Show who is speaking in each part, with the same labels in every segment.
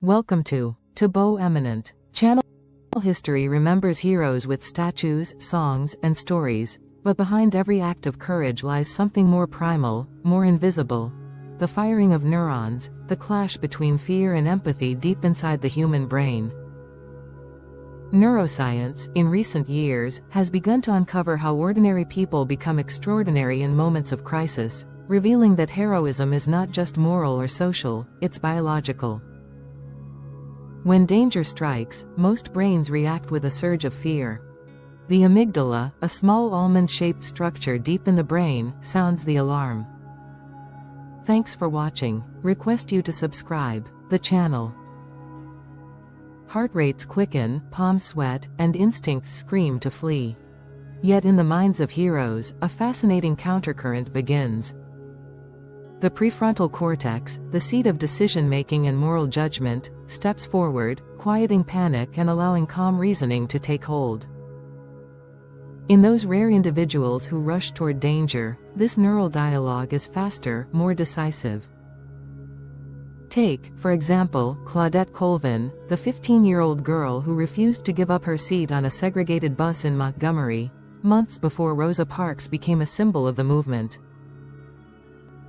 Speaker 1: Welcome to Bo Eminent Channel. History remembers heroes with statues, songs, and stories, but behind every act of courage lies something more primal, more invisible. The firing of neurons, the clash between fear and empathy deep inside the human brain. Neuroscience, in recent years, has begun to uncover how ordinary people become extraordinary in moments of crisis, revealing that heroism is not just moral or social, it's biological. When danger strikes, most brains react with a surge of fear. The amygdala, a small almond-shaped structure deep in the brain, sounds the alarm. Thanks for watching. Request you to subscribe the channel. Heart rates quicken, palms sweat, and instincts scream to flee. Yet in the minds of heroes, a fascinating countercurrent begins. The prefrontal cortex, the seat of decision-making and moral judgment, steps forward, quieting panic and allowing calm reasoning to take hold. In those rare individuals who rush toward danger, this neural dialogue is faster, more decisive. Take, for example, Claudette Colvin, the 15-year-old girl who refused to give up her seat on a segregated bus in Montgomery, months before Rosa Parks became a symbol of the movement.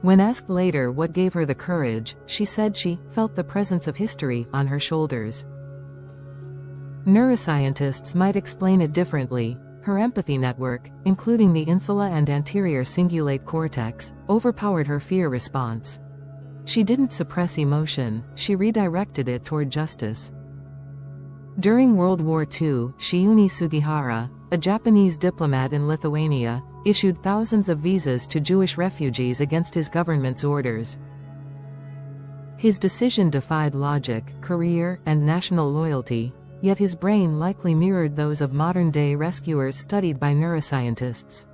Speaker 1: When asked later what gave her the courage, she said she felt the presence of history on her shoulders. Neuroscientists might explain it differently. Her empathy network, including the insula and anterior cingulate cortex, overpowered her fear response. She didn't suppress emotion, she redirected it toward justice. During World War II, Shiuni Sugihara, a Japanese diplomat in Lithuania, issued thousands of visas to Jewish refugees against his government's orders. His decision defied logic, career, and national loyalty, yet his brain likely mirrored those of modern-day rescuers studied by neuroscientists.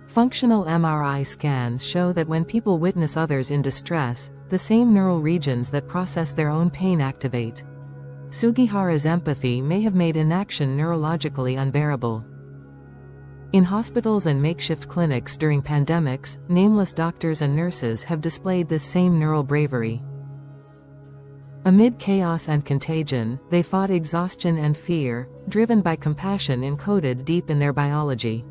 Speaker 1: Functional MRI scans show that when people witness others in distress, the same neural regions that process their own pain activate. Sugihara's empathy may have made inaction neurologically unbearable. In hospitals and makeshift clinics during pandemics, nameless doctors and nurses have displayed this same neural bravery. Amid chaos and contagion, they fought exhaustion and fear, driven by compassion encoded deep in their biology.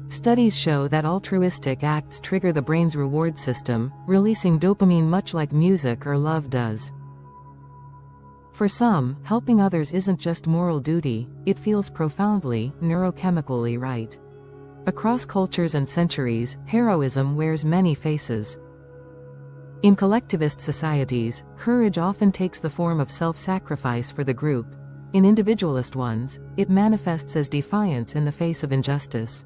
Speaker 1: Studies show that altruistic acts trigger the brain's reward system, releasing dopamine much like music or love does. For some, helping others isn't just moral duty, it feels profoundly, neurochemically right. Across cultures and centuries, heroism wears many faces. In collectivist societies, courage often takes the form of self-sacrifice for the group. In individualist ones, it manifests as defiance in the face of injustice.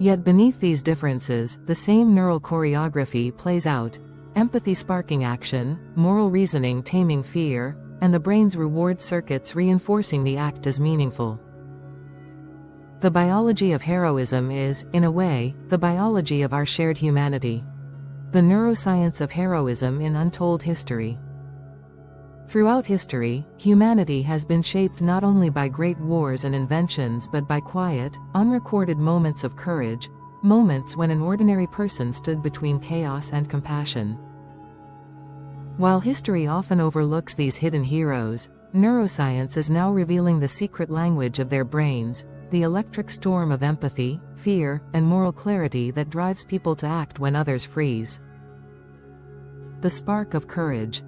Speaker 1: Yet beneath these differences, the same neural choreography plays out. Empathy sparking action, moral reasoning taming fear, and the brain's reward circuits reinforcing the act as meaningful. The biology of heroism is, in a way, the biology of our shared humanity. The neuroscience of heroism in untold history. Throughout history, humanity has been shaped not only by great wars and inventions but by quiet, unrecorded moments of courage, moments when an ordinary person stood between chaos and compassion. While history often overlooks these hidden heroes, neuroscience is now revealing the secret language of their brains, the electric storm of empathy, fear, and moral clarity that drives people to act when others freeze. The spark of courage.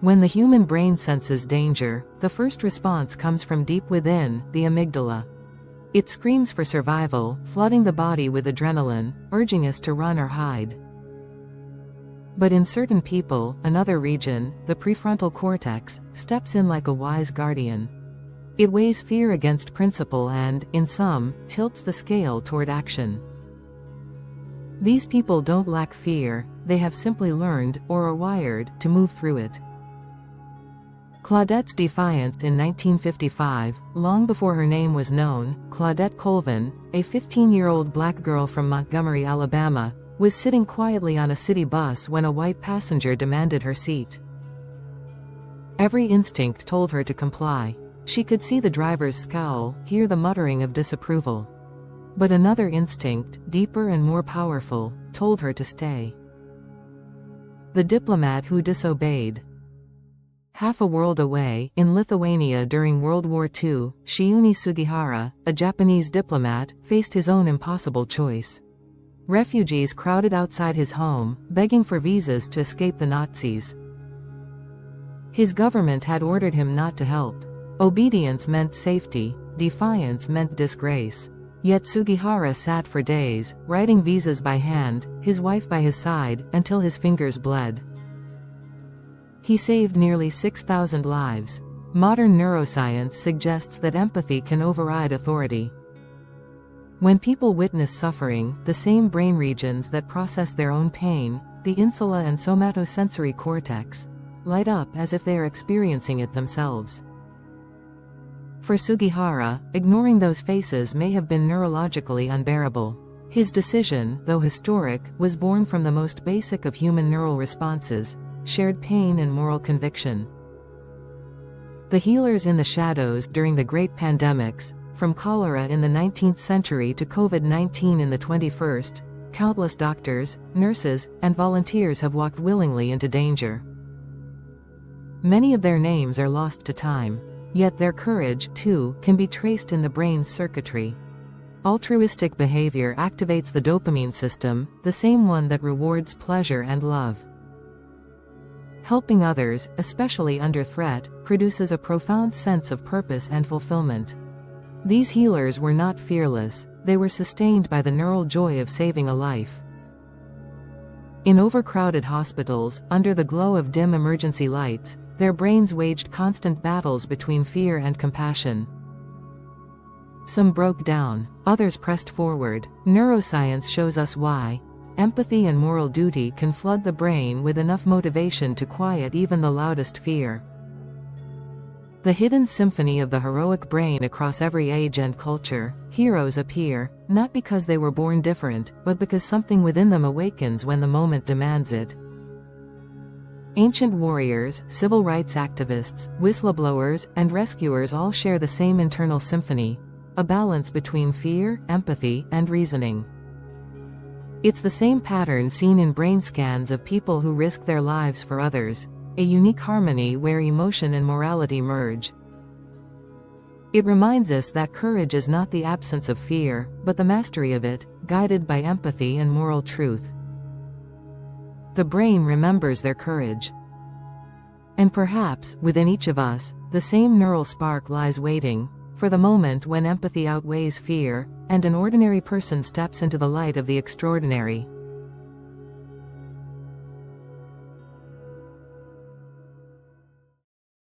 Speaker 1: When the human brain senses danger, the first response comes from deep within, the amygdala. It screams for survival, flooding the body with adrenaline, urging us to run or hide. But in certain people, another region, the prefrontal cortex, steps in like a wise guardian. It weighs fear against principle and, in some, tilts the scale toward action. These people don't lack fear, they have simply learned, or are wired, to move through it. Claudette's defiance in 1955, long before her name was known, Claudette Colvin, a 15-year-old black girl from Montgomery, Alabama, was sitting quietly on a city bus when a white passenger demanded her seat. Every instinct told her to comply. She could see the driver's scowl, hear the muttering of disapproval. But another instinct, deeper and more powerful, told her to stay. The diplomat who disobeyed. Half a world away, in Lithuania during World War II, Shiuni Sugihara, a Japanese diplomat, faced his own impossible choice. Refugees crowded outside his home, begging for visas to escape the Nazis. His government had ordered him not to help. Obedience meant safety, defiance meant disgrace. Yet Sugihara sat for days, writing visas by hand, his wife by his side, until his fingers bled. He saved nearly 6,000 lives. Modern neuroscience suggests that empathy can override authority. When people witness suffering, the same brain regions that process their own pain, the insula and somatosensory cortex, light up as if they are experiencing it themselves. For Sugihara, ignoring those faces may have been neurologically unbearable. His decision, though historic, was born from the most basic of human neural responses: shared pain and moral conviction. The healers in the shadows during the great pandemics, from cholera in the 19th century to COVID-19 in the 21st, countless doctors, nurses, and volunteers have walked willingly into danger. Many of their names are lost to time. Yet their courage, too, can be traced in the brain's circuitry. Altruistic behavior activates the dopamine system, the same one that rewards pleasure and love. Helping others, especially under threat, produces a profound sense of purpose and fulfillment. These healers were not fearless, they were sustained by the neural joy of saving a life. In overcrowded hospitals, under the glow of dim emergency lights, their brains waged constant battles between fear and compassion. Some broke down, others pressed forward. Neuroscience shows us why. Empathy and moral duty can flood the brain with enough motivation to quiet even the loudest fear. The hidden symphony of the heroic brain across every age and culture. Heroes appear, not because they were born different, but because something within them awakens when the moment demands it. Ancient warriors, civil rights activists, whistleblowers, and rescuers all share the same internal symphony, a balance between fear, empathy, and reasoning. It's the same pattern seen in brain scans of people who risk their lives for others, a unique harmony where emotion and morality merge. It reminds us that courage is not the absence of fear, but the mastery of it, guided by empathy and moral truth. The brain remembers their courage. And perhaps, within each of us, the same neural spark lies waiting, for the moment when empathy outweighs fear, and an ordinary person steps into the light of the extraordinary.